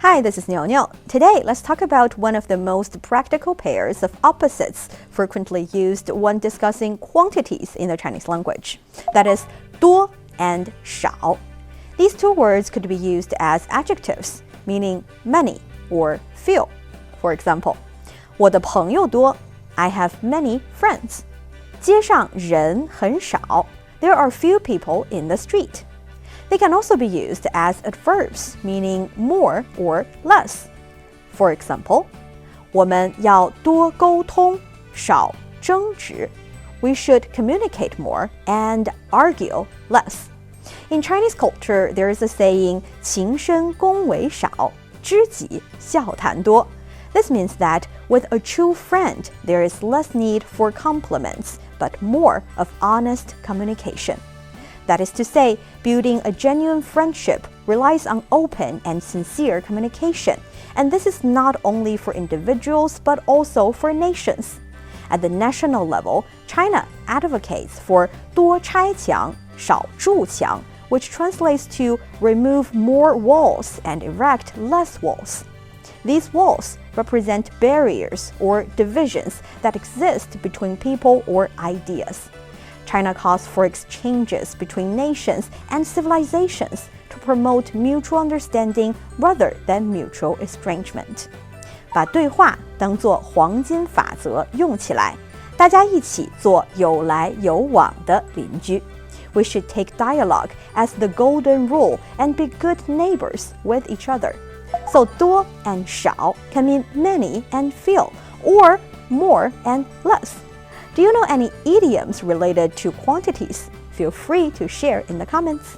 Hi, this is Niu Niu. Today, let's talk about one of the most practical pairs of opposites frequently used when discussing quantities in the Chinese language. That is, 多 and 少. These two words could be used as adjectives, meaning many or few. For example, 我的朋友多, I have many friends. 街上人很少, there are few people in the street. They can also be used as adverbs, meaning more or less. For example, 我们要多沟通，少争执. We should communicate more and argue less. In Chinese culture, there is a saying, 情深恭为少，知己笑谈多. This means that with a true friend, there is less need for compliments, but more of honest communication. That is to say, building a genuine friendship relies on open and sincere communication, and this is not only for individuals but also for nations. At the national level, China advocates for 多拆墙,少筑墙, which translates to remove more walls and erect less walls. These walls represent barriers or divisions that exist between people or ideas. China calls for exchanges between nations and civilizations to promote mutual understanding rather than mutual estrangement. 把对话当作黄金法则用起来，大家一起做有来有往的邻居。We should take dialogue as the golden rule and be good neighbors with each other. So 多 and 少 can mean many and few, or more and less. Do you know any idioms related to quantities? Feel free to share in the comments.